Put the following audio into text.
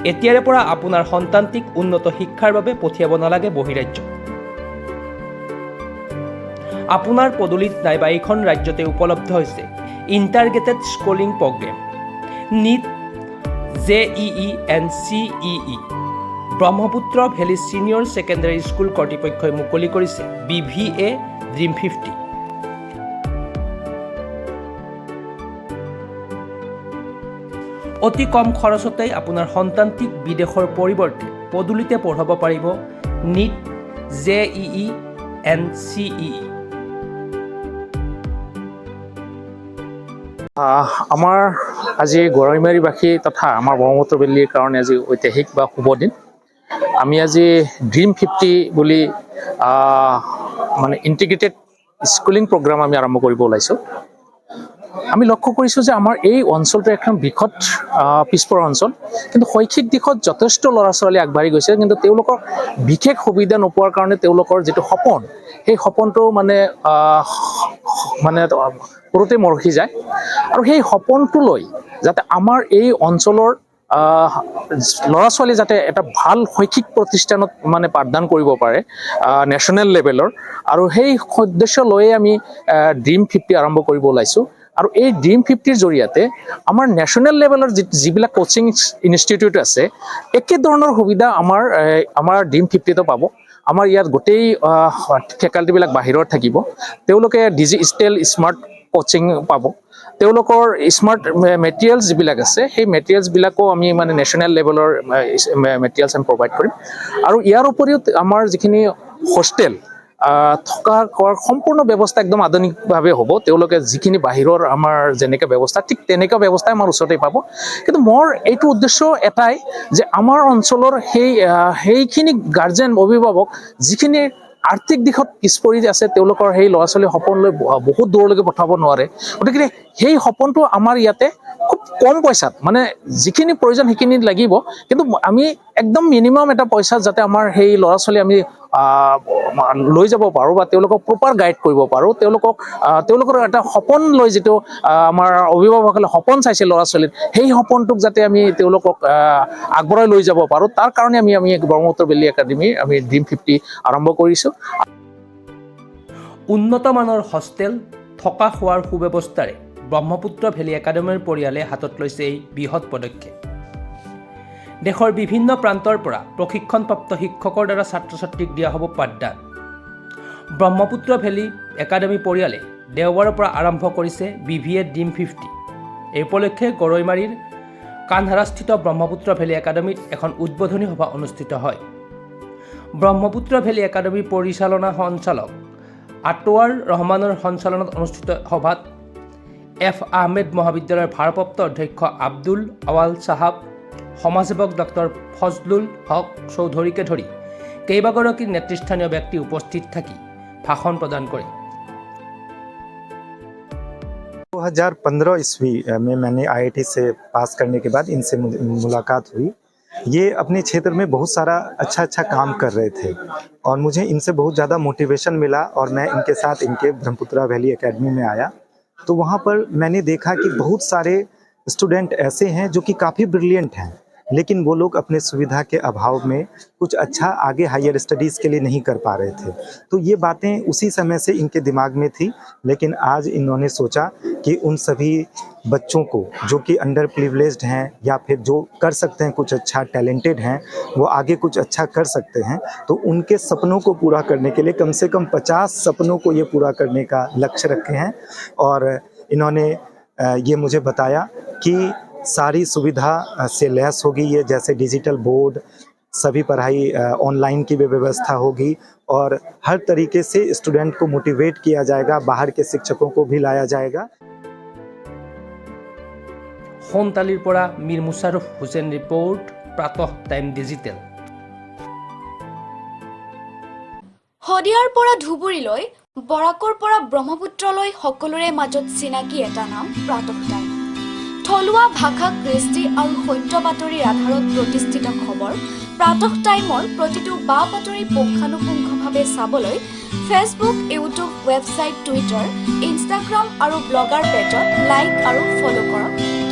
এতিয়াৰে পৰা আপোনাৰ সন্তানটিক উন্নত শিক্ষাৰ বাবে পঠিয়াব নালাগে বহিৰাজ্য। আপোনাৰ পদূলিত নাইবা এইখন ৰাজ্যতে উপলব্ধ হৈছে integrated schooling programme NEET JEE and CEE। Brahmaputra valley senior secondary school কৰ্তৃপক্ষই মুকলি কৰিছে BVA Dream 50। অতি কম খৰচতেই আপোনাৰ সন্তানটিক বিদেশৰ পৰিৱৰ্তে পদূলিতে পঢ়াব পাৰিব NEET JEE and CEE। আমাৰ আজি গৰৈমাৰীবাসী তথা আমাৰ ব্ৰহ্মপুত্ৰ ভেলীৰ কাৰণে আজি ঐতিহাসিক বা শুভ দিন। আমি আজি ড্ৰিম 50 বুলি মানে ইণ্টিগ্ৰেটেড স্কুলিং প্ৰগ্ৰাম আমি আৰম্ভ কৰিব ওলাইছোঁ। আমি লক্ষ্য কৰিছোঁ যে আমাৰ এই অঞ্চলটো এখন বৃহৎ পিছপৰা অঞ্চল, কিন্তু শৈক্ষিক দিশত যথেষ্ট ল'ৰা ছোৱালী আগবাঢ়ি গৈছে, কিন্তু তেওঁলোকৰ বিশেষ সুবিধা নোপোৱাৰ কাৰণে তেওঁলোকৰ যিটো সপোন, সেই সপোনটো মানে সৰুতে মৰহি যায়। আৰু সেই সপোনটো লৈ যাতে আমাৰ এই অঞ্চলৰ ল'ৰা ছোৱালী যাতে এটা ভাল শৈক্ষিক প্ৰতিষ্ঠানত মানে পাঠদান কৰিব পাৰে নেশ্যনেল লেভেলৰ, আৰু সেই উদ্দেশ্য লৈয়ে আমি ড্ৰিম 50 আৰম্ভ কৰিব ওলাইছোঁ। আৰু এই ড্ৰিম 50ৰ জৰিয়তে আমাৰ নেশ্যনেল লেভেলৰ যিবিলাক কোচিং ইনষ্টিটিউট আছে, একেধৰণৰ সুবিধা আমাৰ ড্ৰিম 50টো পাব। আমাৰ ইয়াত গোটেই ফেকাল্টিবিলাক বাহিৰত থাকিব, তেওঁলোকে ডিজিটেল স্মাৰ্ট কোচিং পাব, তেওঁলোকৰ স্মাৰ্ট মেটেৰিয়েলছ যিবিলাক আছে সেই মেটেৰিয়েলছবিলাকো আমি মানে নেশ্যনেল লেভেলৰ মেটেৰিয়েলছ আমি প্ৰভাইড কৰিম। আৰু ইয়াৰ উপৰিও আমাৰ যিখিনি হোষ্টেল থকা খোৱাৰ সম্পূৰ্ণ ব্যৱস্থা একদম আধুনিকভাৱে হ'ব। তেওঁলোকে যিখিনি বাহিৰৰ আমাৰ যেনেকৈ ব্যৱস্থা, ঠিক তেনেকুৱা ব্যৱস্থা আমাৰ ওচৰতে পাব। কিন্তু মোৰ এইটো উদ্দেশ্য এটাই যে আমাৰ অঞ্চলৰ সেইখিনি গাৰ্জেন অভিভাৱক যিখিনি আৰ্থিক দিশত পিছ পৰি আছে, তেওঁলোকৰ সেই ল'ৰা ছোৱালীৰ সপোন লৈ বহুত দূৰলৈকে পঠাব নোৱাৰে। গতিকে সেই সপোনটো আমাৰ ইয়াতে খুব কম পইচাত, মানে যিখিনি প্ৰয়োজন সেইখিনি লাগিব, কিন্তু আমি একদম মিনিমাম এটা পইচাত যাতে আমাৰ সেই ল'ৰা ছোৱালী আমি লৈ যাব পাৰোঁ বা তেওঁলোকক প্ৰপাৰ গাইড কৰিব পাৰোঁ। তেওঁলোকৰ এটা সপোন লৈ যিটো আমাৰ অভিভাৱকসকলে সপোন চাইছে ল'ৰা ছোৱালীৰ, সেই সপোনটোক যাতে আমি তেওঁলোকক আগবঢ়াই লৈ যাব পাৰোঁ, তাৰ কাৰণে আমি ব্ৰহ্মপুত্ৰ ভেলী একাডেমি আমি ড্ৰিম 50 আৰম্ভ কৰিছোঁ। উন্নত মানৰ হোষ্টেল, থকা খোৱাৰ সুব্যৱস্থাৰে ব্ৰহ্মপুত্ৰ ভেলী একাডেমীৰ পৰিয়ালে হাতত লৈছে এই বৃহৎ পদক্ষেপ। দেশৰ বিভিন্ন প্ৰান্তৰ পৰা প্ৰশিক্ষণপ্ৰাপ্ত শিক্ষকৰ দ্বাৰা ছাত্ৰ ছাত্ৰীক দিয়া হ'ব পাঠদান। ব্ৰহ্মপুত্ৰ ভেলী একাডেমী পৰিয়ালে দেওবাৰৰ পৰা আৰম্ভ কৰিছে BVA Dream 50। এই উপলক্ষে গৰৈমাৰীৰ কানহাৰাস্থিত ব্ৰহ্মপুত্ৰ ভেলী একাডেমীত এখন উদ্বোধনী সভা অনুষ্ঠিত হয়। ব্ৰহ্মপুত্ৰ ভেলী একাডেমীৰ পৰিচালনা সঞ্চালক আটোৱাৰ ৰহমানৰ সঞ্চালনত অনুষ্ঠিত সভাত F. আহমেদ মহাবিদ্যালয়ৰ ভাৰপ্ৰাপ্ত অধ্যক্ষ আব্দুল আৱাল চাহাব, সমাজসেৱক ডক্টৰ ফজলুল হক চৌধুৰীকে ধৰি কেইবাগৰাকী নেতৃস্থানীয় ব্যক্তি উপস্থিত থাকি ভাষণ প্ৰদান কৰে। 2015 ईस्वी में मैंने IIT से पास करने के बाद इनसे मुलाकात हुई। ये अपने क्षेत्र में बहुत सारा अच्छा काम कर रहे थे और मुझे इनसे बहुत ज़्यादा मोटिवेशन मिला और मैं इनके साथ इनके ब्रह्मपुत्रा वैली एकेडमी में आया। तो वहाँ पर मैंने देखा कि बहुत सारे स्टूडेंट ऐसे हैं जो कि काफ़ी ब्रिलियंट हैं, लेकिन वो लोग अपने सुविधा के अभाव में कुछ अच्छा आगे हायर स्टडीज़ के लिए नहीं कर पा रहे थे। तो ये बातें उसी समय से इनके दिमाग में थी, लेकिन आज इन्होंने सोचा कि उन सभी बच्चों को जो कि अंडर प्रिविलेज्ड हैं या फिर जो कर सकते हैं कुछ अच्छा, टैलेंटेड हैं, वो आगे कुछ अच्छा कर सकते हैं, तो उनके सपनों को पूरा करने के लिए कम से कम 50 सपनों को ये पूरा करने का लक्ष्य रखे हैं। और इन्होंने ये मुझे बताया कि सारी सुविधा से लैस होगी ये, जैसे डिजिटल बोर्ड, सभी पढ़ाई ऑनलाइन की भी व्यवस्था होगी और हर तरीके से स्टूडेंट को मोटिवेट किया जाएगा, बाहर के शिक्षकों को भी लाया जाएगा। সন্তালিৰ পৰা মীৰ মুশ্বাৰফ হুছেইন ৰিপৰ্ট, প্ৰাতঃ টাইম ডিজিটেল। শদিয়াৰ পৰা ধুবুৰীলৈ, বৰাকৰ পৰা ব্ৰহ্মপুত্ৰলৈ সকলোৰে মাজত চিনাকি এটা নাম প্ৰাতঃ টাইম। থলুৱা ভাষা, কৃষ্টি আৰু সত্য বাতৰিৰ আধাৰত প্ৰতিষ্ঠিত খবৰ প্ৰাতঃ টাইমৰ প্ৰতিটো বা বাতৰি পুংখানুপুংখভাৱে চাবলৈ Facebook, YouTube, website, Twitter, Instagram আৰু ব্লগাৰ পেজত লাইক আৰু ফ'ল' কৰক।